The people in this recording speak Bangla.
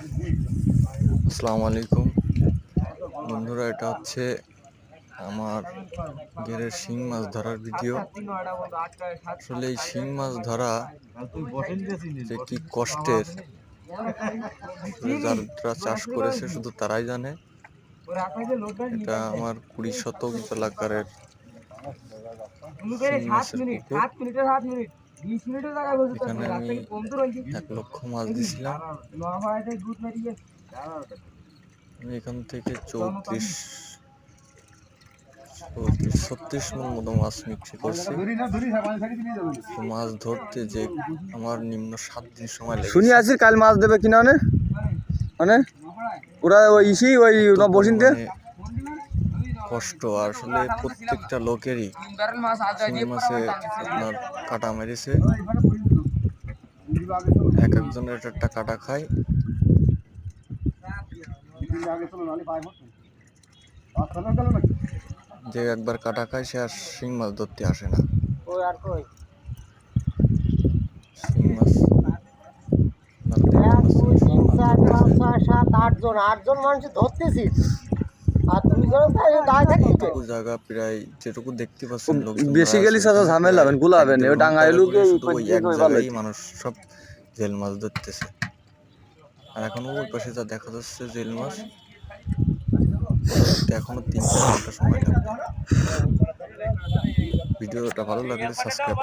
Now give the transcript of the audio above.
আসসালামু আলাইকুম বন্ধুরা, এটা হচ্ছে আমার ঘেরের শিং মাছ ধরার ভিডিও। আসলে এই শিং মাছ ধরা যে কি কষ্টের, যারা চাষ করেছে শুধু তারাই জানে। এটা আমার 20 শতক এলাকার শিং মাছের পুকুর। এখানে আমি 1 লক্ষ মাছ দিছিলাম। আমি এখান থেকে 36 মন মতো মাছ বিক্রি করছি। মাছ ধরতে যে আমার নিম্ন 7 দিন সময় লেগেছে। শুনি আছি কাল মাছ দেবে কিনা মানে ওরা ওই বসিনতে কষ্ট। আসলে প্রত্যেকটা লোকেরই শিং মাছে আপনার কাটা মেরেছে। একজনের একটা কাটা খায়। যে একবার কাটা খায় সে আর শিং মাছ ধরতে আসে না। শিং মাছ জায়গা প্রায় যেটুকু দেখতে পাচ্ছেন বেসিক্যালি সাথে ঝামেলা হবেন গুলাবেন ও ডাঙ্গায় লুকে ওই এক জায়গায় মানুষ সব জেল মাছ ধরতেছে। আর এখনো ওই পাশে যা দেখা যাচ্ছে জেল মাছ, এখনো 3-4 ঘন্টা সময় লাগবে। ভিডিওটা ভালো লাগলে সাবস্ক্রাইব